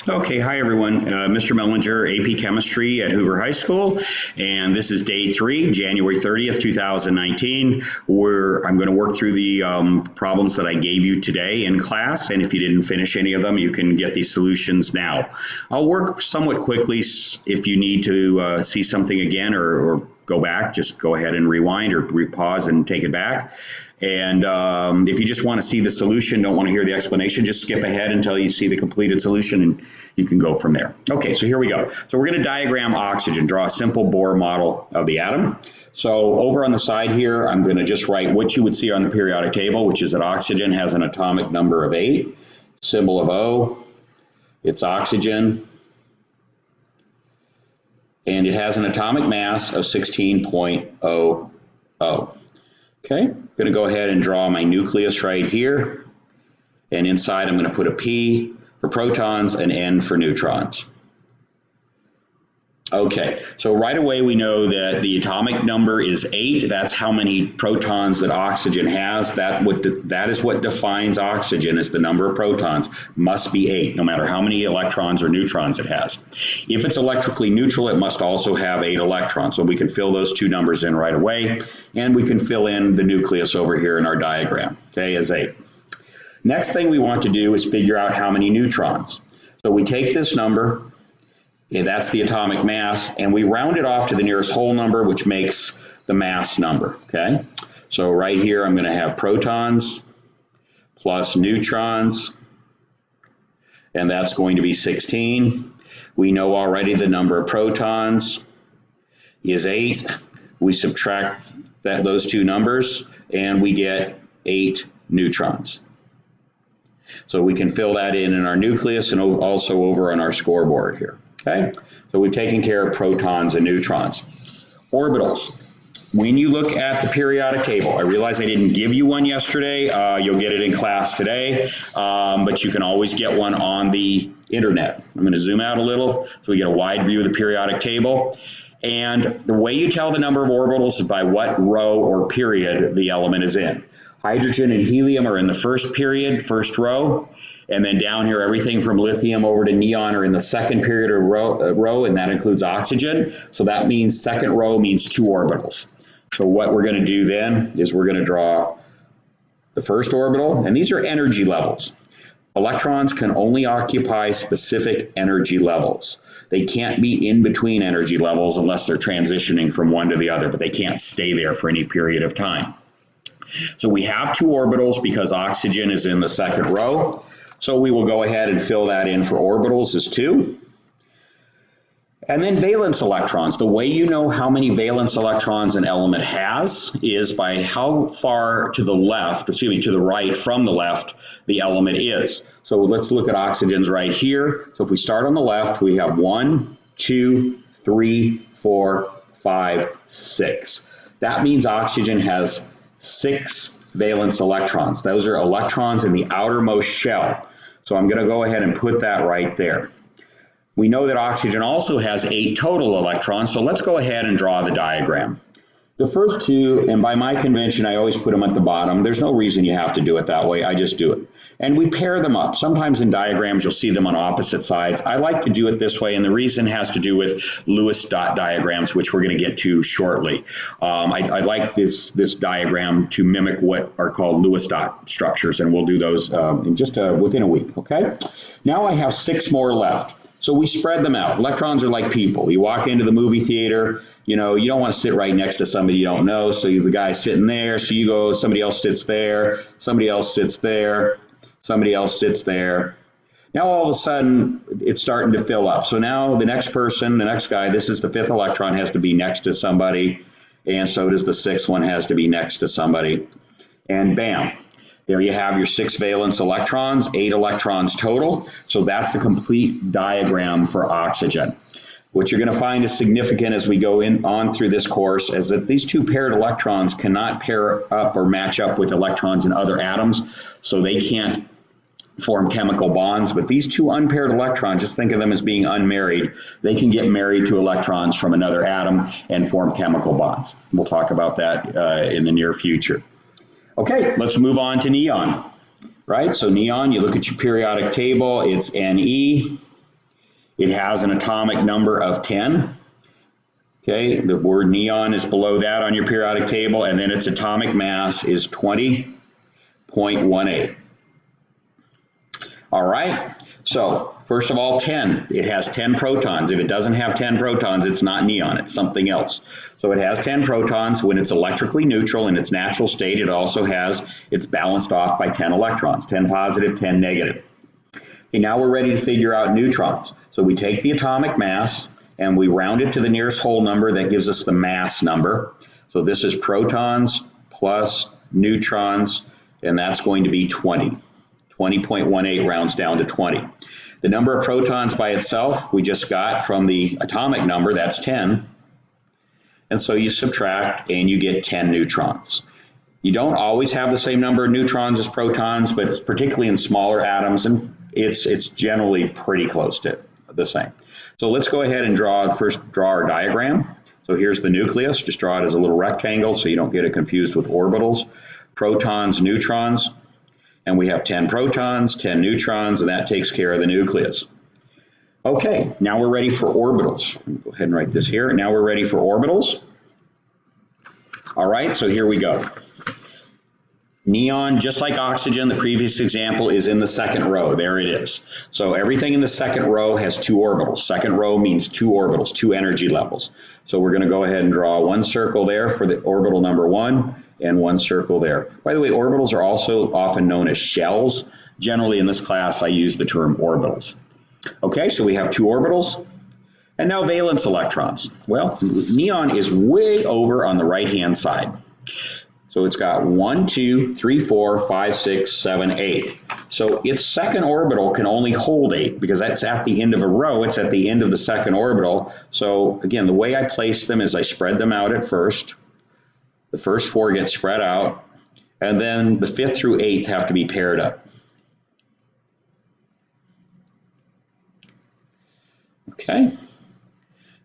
Okay, hi everyone. Mr. Mellinger, AP Chemistry at Hoover High School, and this is day 3, January 30th, 2019, where I'm going to work through the problems that I gave you today in class, and if you didn't finish any of them, you can get these solutions now. I'll work somewhat quickly. If you need to see something again or go back, just go ahead and rewind or pause and take it back. And if you just want to see the solution, don't want to hear the explanation, just skip ahead until you see the completed solution and you can go from there. Okay, so here we go. So we're going to diagram oxygen, draw a simple Bohr model of the atom. So over on the side here, I'm going to just write what you would see on the periodic table, which is that oxygen has an atomic number of 8, symbol of O, it's oxygen, and it has an atomic mass of 16.00. Okay, I'm going to go ahead and draw my nucleus right here, and inside I'm going to put a P for protons and N for neutrons. Okay, so right away we know that the atomic number is 8. That's how many protons that oxygen has. That is what defines oxygen, is the number of protons. Must be 8, no matter how many electrons or neutrons it has. If it's electrically neutral, it must also have 8 electrons. So we can fill those two numbers in right away, and we can fill in the nucleus over here in our diagram, okay, as 8. Next thing we want to do is figure out how many neutrons. So we take this number, and that's the atomic mass, and we round it off to the nearest whole number, which makes the mass number, okay? So right here, I'm going to have protons plus neutrons, and that's going to be 16. We know already the number of protons is 8. We subtract those two numbers, and we get 8 neutrons. So we can fill that in our nucleus and also over on our scoreboard here. Okay, so we've taken care of protons and neutrons. Orbitals. When you look at the periodic table, I realize I didn't give you one yesterday. You'll get it in class today, but you can always get one on the internet. I'm going to zoom out a little so we get a wide view of the periodic table. And the way you tell the number of orbitals is by what row or period the element is in. Hydrogen and helium are in the first period, first row, and then down here everything from lithium over to neon are in the second period or row, and that includes oxygen. So that means second row means 2 orbitals. So what we're going to do then is we're going to draw the first orbital, and these are energy levels. Electrons can only occupy specific energy levels. They can't be in between energy levels unless they're transitioning from one to the other, but they can't stay there for any period of time. So we have 2 orbitals because oxygen is in the second row. So we will go ahead and fill that in for orbitals as 2. And then valence electrons. The way you know how many valence electrons an element has is by how far to the left, excuse me, to the right from the left the element is. So let's look at oxygen's right here. So if we start on the left, we have 1, 2, 3, 4, 5, 6. That means oxygen has 6 valence electrons. Those are electrons in the outermost shell. So I'm going to go ahead and put that right there. We know that oxygen also has 8 total electrons, so let's go ahead and draw the diagram. The first 2, and by my convention, I always put them at the bottom. There's no reason you have to do it that way. I just do it. And we pair them up. Sometimes in diagrams, you'll see them on opposite sides. I like to do it this way, and the reason has to do with Lewis dot diagrams, which we're going to get to shortly. I'd like this diagram to mimic what are called Lewis dot structures, and we'll do those in just within a week, okay? Now I have 6 more left. So we spread them out. Electrons are like people. You walk into the movie theater, you know, you don't want to sit right next to somebody you don't know. So the guy's sitting there, so you go, somebody else sits there, somebody else sits there, somebody else sits there. Now all of a sudden, it's starting to fill up. So now the next person, the next guy, this is the 5th electron, has to be next to somebody, and so does the 6th one, has to be next to somebody. And bam. There you have your 6 valence electrons, 8 electrons total. So that's a complete diagram for oxygen. What you're going to find is significant as we go on through this course is that these 2 paired electrons cannot pair up or match up with electrons in other atoms, so they can't form chemical bonds. But these 2 unpaired electrons, just think of them as being unmarried, they can get married to electrons from another atom and form chemical bonds. We'll talk about that in the near future. Okay, let's move on to neon, right? So neon, you look at your periodic table, it's Ne, It has an atomic number of 10. Okay, the word neon is below that on your periodic table, and then its atomic mass is 20.18. All right, so first of all, 10. It has 10 protons. If it doesn't have 10 protons, it's not neon, it's something else. So it has 10 protons. When it's electrically neutral in its natural state, it's balanced off by 10 electrons, 10 positive, 10 negative. Okay, now we're ready to figure out neutrons. So we take the atomic mass and we round it to the nearest whole number. That gives us the mass number. So this is protons plus neutrons, and that's going to be 20. 20.18 rounds down to 20. The number of protons by itself we just got from the atomic number, that's 10. And so you subtract and you get 10 neutrons. You don't always have the same number of neutrons as protons, but it's particularly in smaller atoms, and it's generally pretty close to the same. So let's go ahead and draw our diagram. So here's the nucleus. Just draw it as a little rectangle so you don't get it confused with orbitals. Protons, neutrons. And we have 10 protons, 10 neutrons, and that takes care of the nucleus. Okay, now we're ready for orbitals. Go ahead and write this here. Now we're ready for orbitals. All right, so here we go. Neon, just like oxygen, the previous example, is in the second row. There it is. So everything in the second row has 2 orbitals. Second row means 2 orbitals, 2 energy levels. So we're going to go ahead and draw one circle there for the orbital number 1. And one circle there. By the way, orbitals are also often known as shells. Generally in this class I use the term orbitals. Okay, so we have 2 orbitals. And now valence electrons. Well, neon is way over on the right hand side. So it's got 1, 2, 3, 4, 5, 6, 7, 8. So its second orbital can only hold 8 because that's at the end of a row. It's at the end of the second orbital. So again, the way I place them is I spread them out at first. The first 4 get spread out, and then the 5th through 8th have to be paired up. Okay.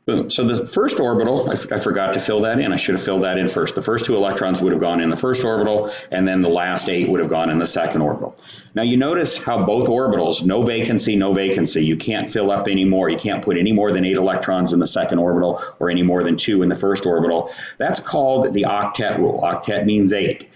Boom. So the first orbital, I forgot to fill that in. I should have filled that in first. The first 2 electrons would have gone in the first orbital, and then the last 8 would have gone in the second orbital. Now you notice how both orbitals, no vacancy, no vacancy. You can't fill up any more. You can't put any more than 8 electrons in the second orbital or any more than 2 in the first orbital. That's called the octet rule. Octet means 8.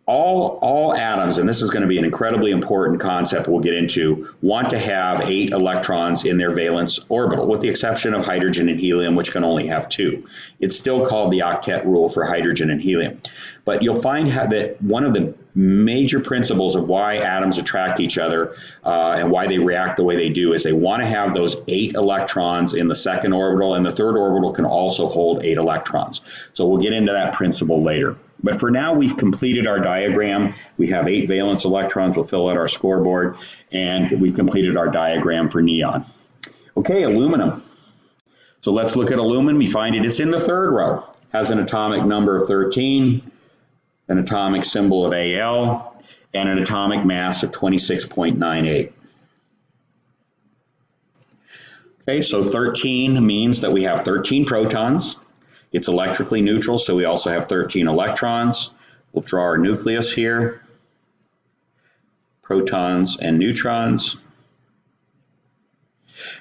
All atoms, and this is going to be an incredibly important concept we'll get into, want to have 8 electrons in their valence orbital, with the exception of hydrogen and helium, which can only have 2. It's still called the octet rule for hydrogen and helium. But you'll find that one of the major principles of why atoms attract each other and why they react the way they do is they want to have those 8 electrons in the second orbital, and the third orbital can also hold 8 electrons. So we'll get into that principle later. But for now, we've completed our diagram. We have 8 valence electrons. We'll fill out our scoreboard, and we've completed our diagram for neon. Okay, aluminum. So let's look at aluminum. We find it's in the third row. Has an atomic number of 13, an atomic symbol of Al, and an atomic mass of 26.98. Okay, so 13 means that we have 13 protons. It's electrically neutral, so we also have 13 electrons. We'll draw our nucleus here. Protons and neutrons.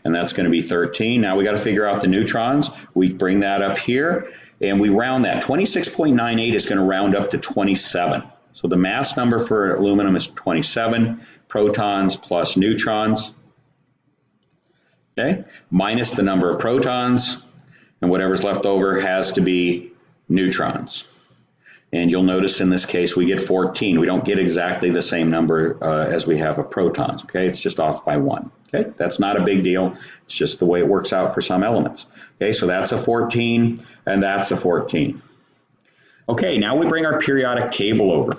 And that's going to be 13. Now we got to figure out the neutrons. We bring that up here and we round that. 26.98 is going to round up to 27. So the mass number for aluminum is 27. Protons plus neutrons. Okay, minus the number of protons. And whatever's left over has to be neutrons. And you'll notice in this case we get 14. We don't get exactly the same number as we have of protons. Okay, it's just off by 1. Okay, that's not a big deal. It's just the way it works out for some elements. Okay, so that's a 14 and that's a 14. Okay, now we bring our periodic table over.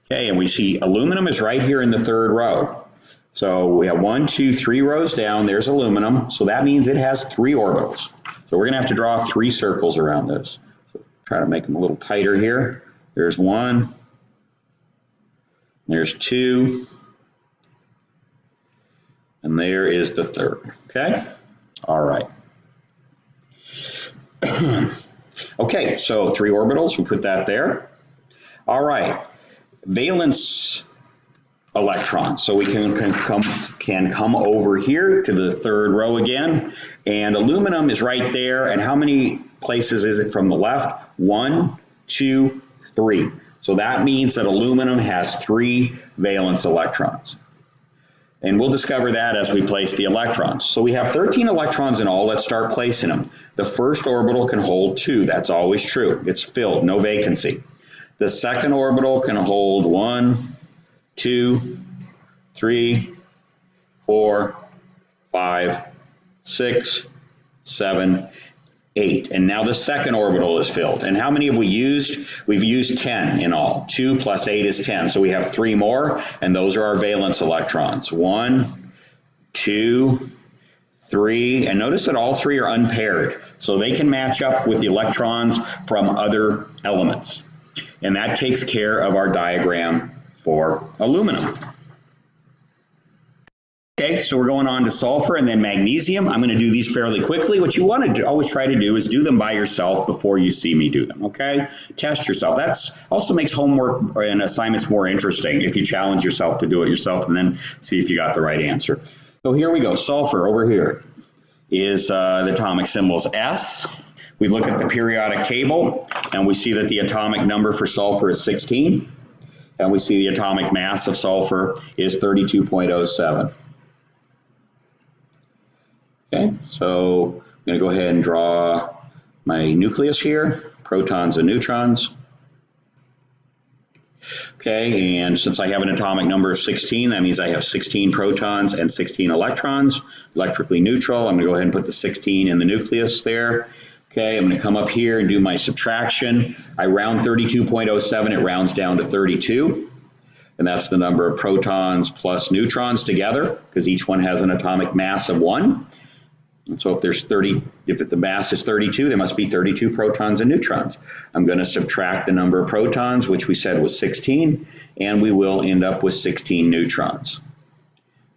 Okay, and we see aluminum is right here in the third row. So we have 1, 2, 3 rows down, there's aluminum, so that means it has 3 orbitals. So we're going to have to draw 3 circles around this. So try to make them a little tighter here. There's 1, there's 2, and there is the third. Okay? All right. Okay, so 3 orbitals, we put that there. All right, valence electrons. So we can come over here to the third row again, and aluminum is right there. And how many places is it from the left? 1, 2, 3. So that means that aluminum has 3 valence electrons. And we'll discover that as we place the electrons. So we have 13 electrons in all. Let's start placing them. The first orbital can hold 2. That's always true. It's filled, no vacancy. The second orbital can hold 1, 2, 3, 4, 5, 6, 7, 8. And now the second orbital is filled. And how many have we used? We've used 10 in all. 2 plus 8 is 10. So we have 3 more, and those are our valence electrons. 1, 2, 3. And notice that all 3 are unpaired. So they can match up with the electrons from other elements. And that takes care of our diagram for aluminum. Okay, so we're going on to sulfur and then magnesium. I'm going to do these fairly quickly. What you want to always try to do is do them by yourself before you see me do them, okay? Test yourself. That also makes homework and assignments more interesting if you challenge yourself to do it yourself and then see if you got the right answer. So here we go. Sulfur over here is the atomic symbol is S. We look at the periodic table and we see that the atomic number for sulfur is 16. And we see the atomic mass of sulfur is 32.07. Okay, so I'm going to go ahead and draw my nucleus here, protons and neutrons. Okay, and since I have an atomic number of 16, that means I have 16 protons and 16 electrons, electrically neutral. I'm going to go ahead and put the 16 in the nucleus there. Okay, I'm going to come up here and do my subtraction. I round 32.07, it rounds down to 32. And that's the number of protons plus neutrons together, because each one has an atomic mass of 1. And so if the mass is 32, there must be 32 protons and neutrons. I'm going to subtract the number of protons, which we said was 16, and we will end up with 16 neutrons.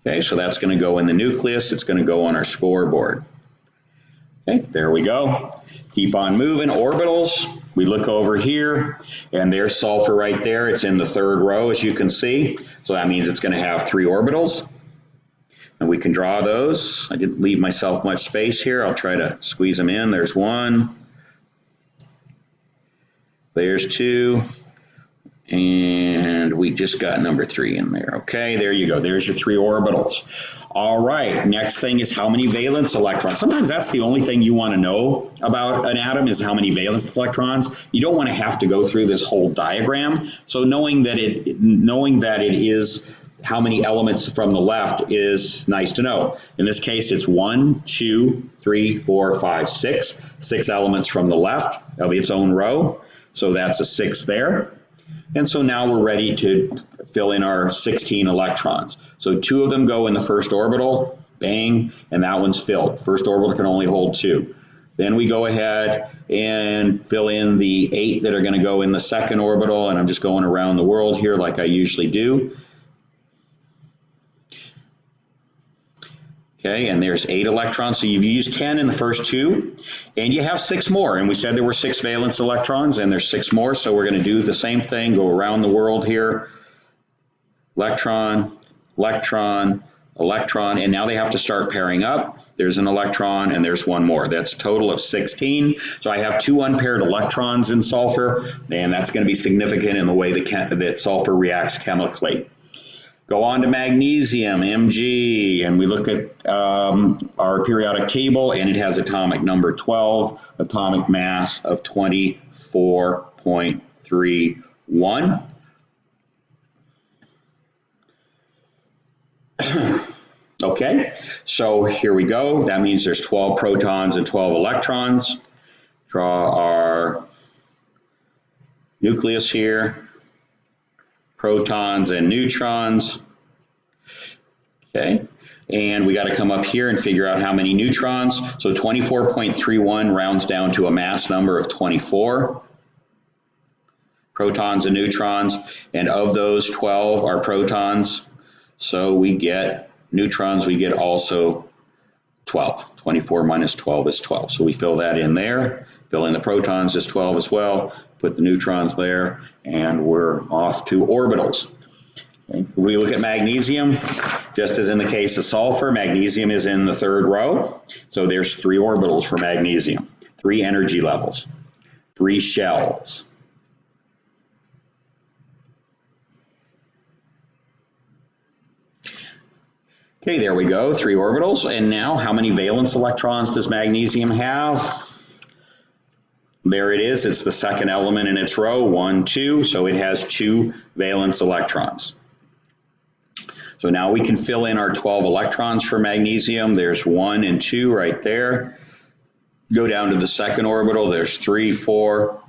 Okay, so that's going to go in the nucleus. It's going to go on our scoreboard. Okay, there we go. Keep on moving. Orbitals. We look over here, and there's sulfur right there. It's in the third row, as you can see. So that means it's going to have 3 orbitals. And we can draw those. I didn't leave myself much space here. I'll try to squeeze them in. There's 1. There's 2. And we just got number 3 in there. Okay, there you go. There's your 3 orbitals. All right, next thing is how many valence electrons. Sometimes that's the only thing you want to know about an atom is how many valence electrons. You don't want to have to go through this whole diagram. So knowing that it is how many elements from the left is nice to know. In this case, it's 1, 2, 3, 4, 5, 6. 6 elements from the left of its own row. So that's a 6 there. And so now we're ready to fill in our 16 electrons. So 2 of them go in the first orbital, bang, and that one's filled. First orbital can only hold 2. Then we go ahead and fill in the 8 that are going to go in the second orbital, and I'm just going around the world here like I usually do. Okay, and there's 8 electrons, so you've used 10 in the first 2, and you have 6 more, and we said there were 6 valence electrons, and there's 6 more, so we're going to do the same thing, go around the world here, electron, electron, electron, and now they have to start pairing up. There's an electron, and there's 1 more. That's a total of 16, so I have 2 unpaired electrons in sulfur, and that's going to be significant in the way that sulfur reacts chemically. Go on to magnesium, Mg, and we look at our periodic table, and it has atomic number 12, atomic mass of 24.31. Okay, so here we go. That means there's 12 protons and 12 electrons. Draw our nucleus here. Protons and neutrons. Okay, and we got to come up here and figure out how many neutrons. So 24.31 rounds down to a mass number of 24. Protons and neutrons, and of those 12 are protons. So we get neutrons, we get also 12. 24 minus 12 is 12. So we fill that in there. Fill in the protons as 12 as well. Put the neutrons there, and we're off to orbitals. Okay. We look at magnesium, just as in the case of sulfur, magnesium is in the third row. So there's 3 orbitals for magnesium, 3 energy levels, 3 shells. Okay, there we go, 3 orbitals. And now, how many valence electrons does magnesium have? There it is, it's the second element in its row, 1, 2, so it has 2 valence electrons. So now we can fill in our 12 electrons for magnesium. There's 1 and 2 right there. Go down to the second orbital, there's 3, 4,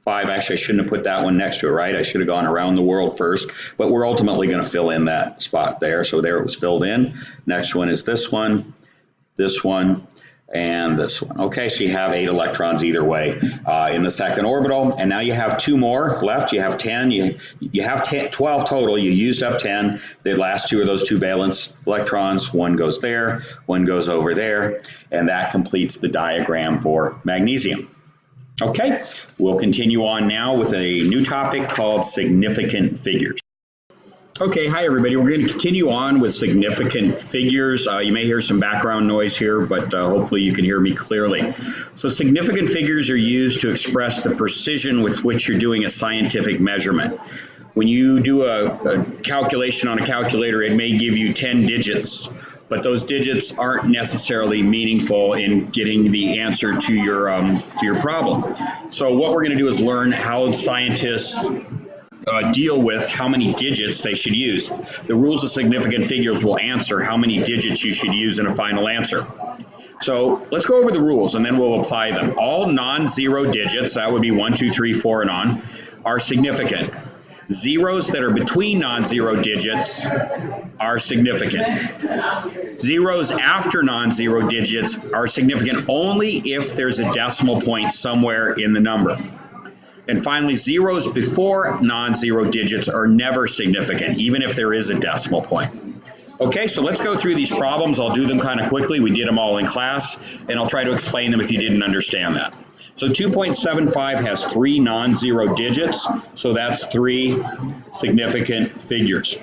5. Actually, I shouldn't have put that one next to it, right? I should have gone around the world first, but we're ultimately going to fill in that spot there. So there it was filled in. Next one is this one, and this one. Okay, so you have 8 electrons either way in the second orbital, and now you have 2 more left. You have 10. You have 12 total. You used up 10. The last 2 are those 2 valence electrons. One goes there, one goes over there, and that completes the diagram for magnesium. Okay, we'll continue on now with a new topic called significant figures. Okay, hi everybody. We're going to continue on with significant figures. You may hear some background noise here, but hopefully you can hear me clearly. So significant figures are used to express the precision with which you're doing a scientific measurement. When you do a calculation on a calculator, it may give you 10 digits, but those digits aren't necessarily meaningful in getting the answer to your problem. So what we're going to do is learn how scientists deal with how many digits they should use. The rules of significant figures will answer how many digits you should use in a final answer. So let's go over the rules and then we'll apply them. All non-zero digits, that would be 1, 2, 3, 4 and on, are significant. Zeros that are between non-zero digits are significant. Zeros after non-zero digits are significant only if there's a decimal point somewhere in the number. And finally, zeros before non-zero digits are never significant, even if there is a decimal point. Okay, so let's go through these problems. I'll do them kind of quickly. We did them all in class, and I'll try to explain them if you didn't understand that. So 2.75 has 3 non-zero digits, so that's 3 significant figures.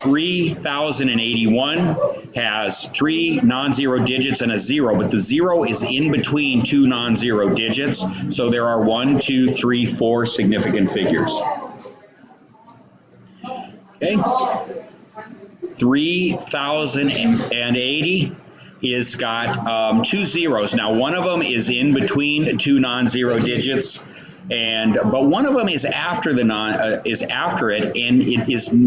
3081 has 3 non-zero digits and a 0, but the 0 is in between 2 non-zero digits, so there are 1, 2, 3, 4 significant figures. Okay. 3080 is got 2 zeros. Now one of them is in between 2 non-zero digits, but one of them is after it, and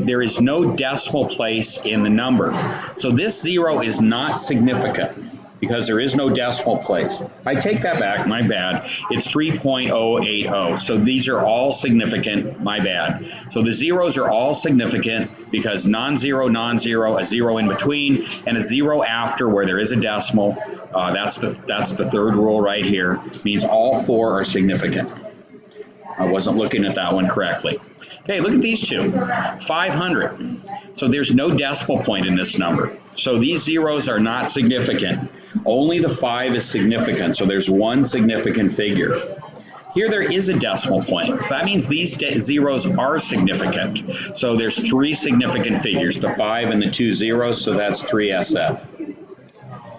there is no decimal place in the number. So this 0 is not significant because there is no decimal place. I take that back, my bad. It's 3.080. So these are all significant, my bad. So the zeros are all significant because non-zero, non-zero, a 0 in between, and a 0 after where there is a decimal. That's the third rule right here. Means all 4 are significant. I wasn't looking at that one correctly. Okay, look at these two. 500. So there's no decimal point in this number. So these zeros are not significant. Only the 5 is significant. So there's 1 significant figure. Here there is a decimal point. That means these zeros are significant. So there's 3 significant figures, the 5 and the 2 zeros, so that's 3SF.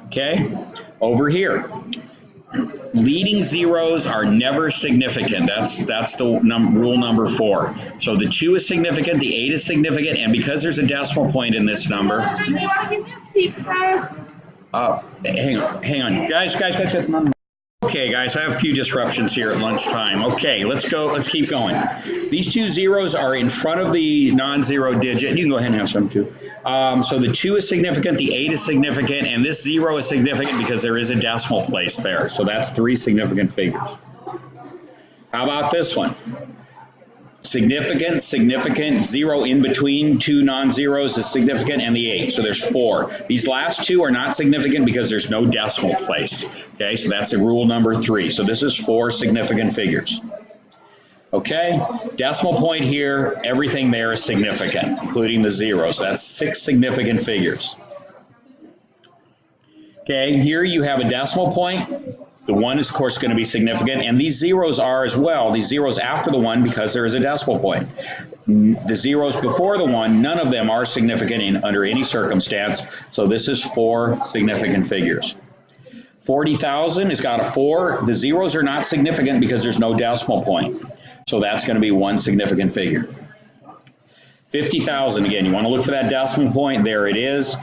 Okay, over here. Leading zeros are never significant. That's the rule number 4. So the 2 is significant, the 8 is significant, and because there's a decimal point in this number. You want to give me a pizza? Hang on, guys. Okay, guys, I have a few disruptions here at lunchtime. Okay, let's keep going. These 2 zeros are in front of the non-zero digit. You can go ahead and have some too. So the 2 is significant, the 8 is significant, and this 0 is significant because there is a decimal place there. So that's 3 significant figures. How about this one? Significant, 0 in between 2 non-zeros is significant, and the 8. So there's 4. These last 2 are not significant because there's no decimal place. Okay, so that's the rule number 3. So this is 4 significant figures. Okay, decimal point here, everything there is significant, including the 0. So that's 6 significant figures. Okay, here you have a decimal point. The 1 is, of course, going to be significant, and these zeros are as well. These zeros after the 1 because there is a decimal point. The zeros before the 1, none of them are significant under any circumstance, so this is 4 significant figures. 40,000 has got a 4. The zeros are not significant because there's no decimal point, so that's going to be 1 significant figure. 50,000, again, you want to look for that decimal point. There it is.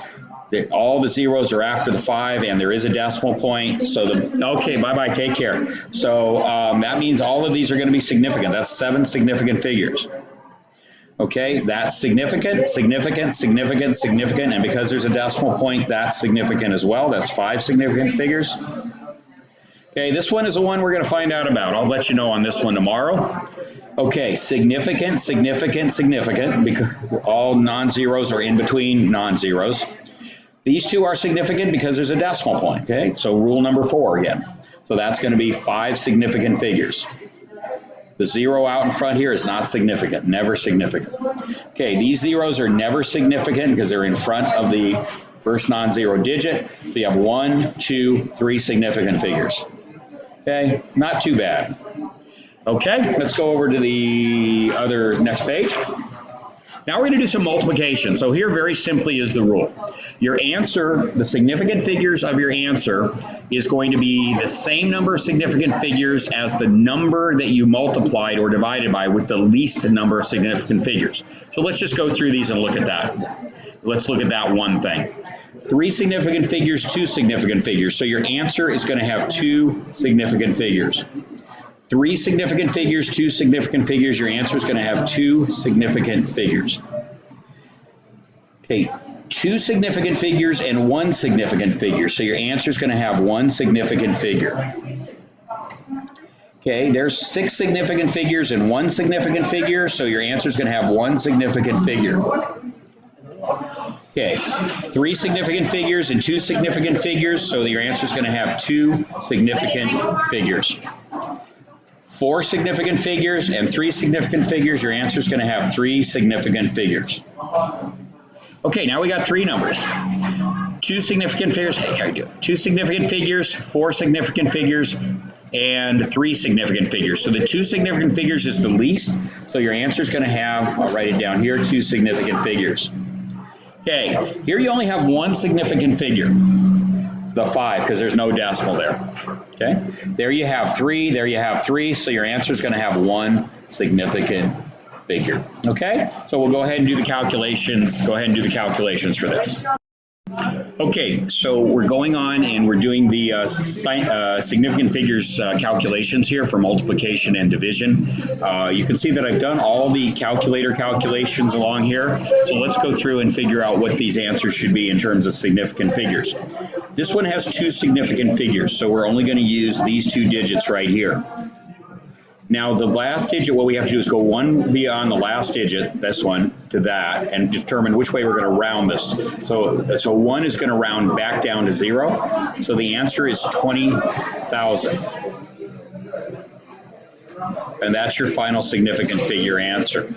All the zeros are after the 5, and there is a decimal point. So okay, bye-bye, take care. So that means all of these are going to be significant. That's 7 significant figures. Okay, that's significant, significant, significant, significant, and because there's a decimal point, that's significant as well. That's 5 significant figures. Okay, this one is the one we're going to find out about. I'll let you know on this one tomorrow. Okay, significant, significant, significant, because all non-zeros are in between non-zeros. These two are significant because there's a decimal point, okay? So rule number 4 again. So that's going to be 5 significant figures. The 0 out in front here is not significant, never significant. Okay, these zeros are never significant because they're in front of the first non-zero digit. So you have 1, 2, 3 significant figures. Okay, not too bad. Okay, let's go over to the other next page. Now we're going to do some multiplication. So here very simply is the rule. Your answer, the significant figures of your answer is going to be the same number of significant figures as the number that you multiplied or divided by with the least number of significant figures. So let's just go through these and look at that. Let's look at that one thing. 3 significant figures, 2 significant figures. So your answer is going to have 2 significant figures. 3 significant figures, 2 significant figures, your answer is going to have 2 significant figures. Okay, 2 significant figures and 1 significant figure, so your answer is going to have 1 significant figure. Okay, there's 6 significant figures and 1 significant figure, so your answer is going to have 1 significant figure. Okay, 3 significant figures and 2 significant figures, so your answer is going to have 2 significant figures. 4 significant figures and 3 significant figures, your answer is going to have 3 significant figures. Okay, now we got 3 numbers. 2 significant figures, hey, how you doing? 2 significant figures, 4 significant figures, and 3 significant figures. So the 2 significant figures is the least, so your answer is going to have, I'll write it down here, 2 significant figures. Okay, here you only have 1 significant figure. The 5, because there's no decimal there. Okay, there you have 3, there you have 3, so your answer is going to have 1 significant figure. Okay, so we'll go ahead and do the calculations. Go ahead and do the calculations for this. Okay, so we're going on and we're doing the significant figures calculations here for multiplication and division. You can see that I've done all the calculator calculations along here. So let's go through and figure out what these answers should be in terms of significant figures. This one has 2 significant figures, so we're only going to use these 2 digits right here. Now the last digit, what we have to do is go 1 beyond the last digit, this one, to that, and determine which way we're going to round this. So 1 is going to round back down to 0. So the answer is 20,000. And that's your final significant figure answer.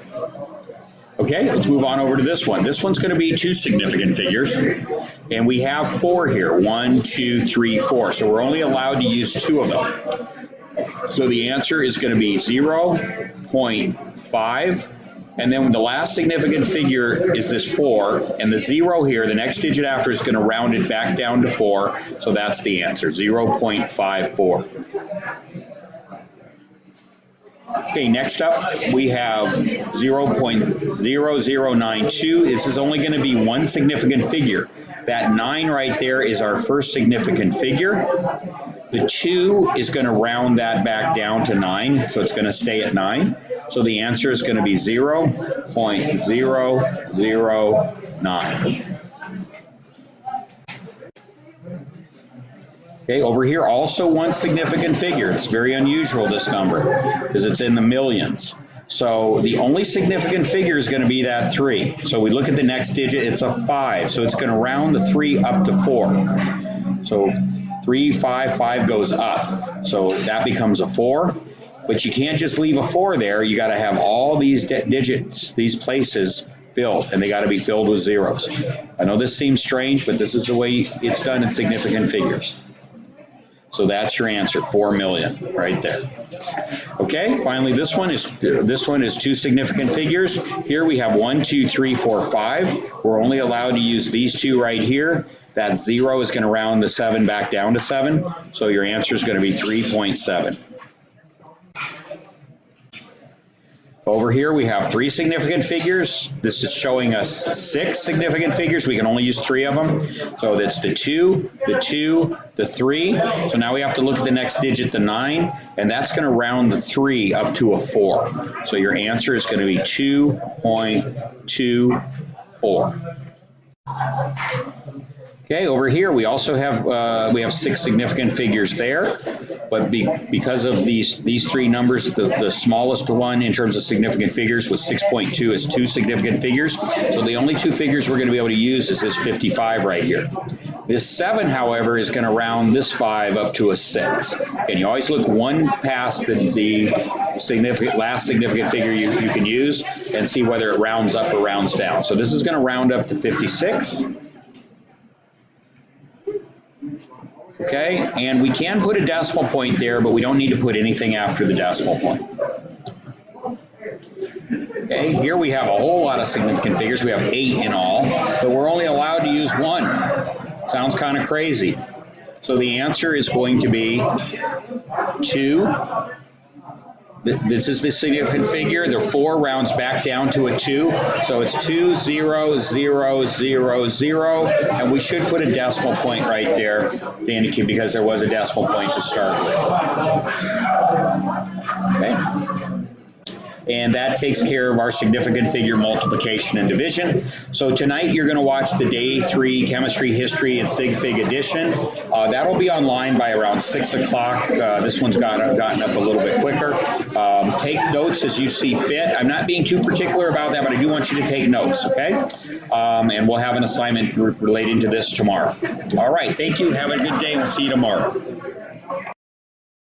Okay, let's move on over to this one. This one's going to be 2 significant figures. And we have 4 here, 1, 2, 3, 4. So we're only allowed to use 2 of them. So the answer is going to be 0.5, and then the last significant figure is this 4, and the 0 here, the next digit after, is going to round it back down to 4, so that's the answer, 0.54. Okay, next up we have 0.0092. This is only going to be 1 significant figure. That 9 right there is our first significant figure. The 2 is going to round that back down to 9, so it's going to stay at 9. So the answer is going to be 0.009. Okay, over here also 1 significant figure. It's very unusual, this number, because it's in the millions. So the only significant figure is going to be that 3. So we look at the next digit, it's a 5. So it's going to round the 3 up to 4. So 3, 5, 5 goes up. So that becomes a 4. But you can't just leave a 4 there. You got to have all these digits, these places, filled, and they got to be filled with zeros. I know this seems strange, but this is the way it's done in significant figures. So that's your answer, 4 million, right there. Okay, finally, this one is two significant figures. Here we have 1, 2, 3, 4, 5. We're only allowed to use these two right here. That 0 is going to round the 7 back down to 7. So your answer is going to be 3.7. Over here we have 3 significant figures. This is showing us 6 significant figures. We can only use 3 of them. So that's the 2, the 2, the 3. So now we have to look at the next digit, the 9, and that's going to round the 3 up to a 4. So your answer is going to be 2.24. Okay, over here we also have 6 significant figures there, but because of these 3 numbers, the smallest one in terms of significant figures was 6.2 is 2 significant figures. So the only 2 figures we're going to be able to use is this 55 right here. This 7, however, is going to round this 5 up to a 6. And you always look one past the last significant figure you can use and see whether it rounds up or rounds down. So this is going to round up to 56. Okay, and we can put a decimal point there, but we don't need to put anything after the decimal point. Okay, here we have a whole lot of significant figures. We have 8 in all, but we're only allowed to use 1. Sounds kind of crazy. So the answer is going to be 2. This is the significant figure. The 4 rounds back down to a 2. So it's 2, 0, 0, 0, 0. And we should put a decimal point right there to indicate because there was a decimal point to start with. Okay. And that takes care of our significant figure multiplication and division. So tonight you're going to watch the Day 3 Chemistry, History, and Sig Fig edition. That'll be online by around 6 o'clock. This one's gotten up a little bit quicker. Take notes as you see fit. I'm not being too particular about that, but I do want you to take notes, okay? And we'll have an assignment relating to this tomorrow. All right, thank you. Have a good day, and we'll see you tomorrow.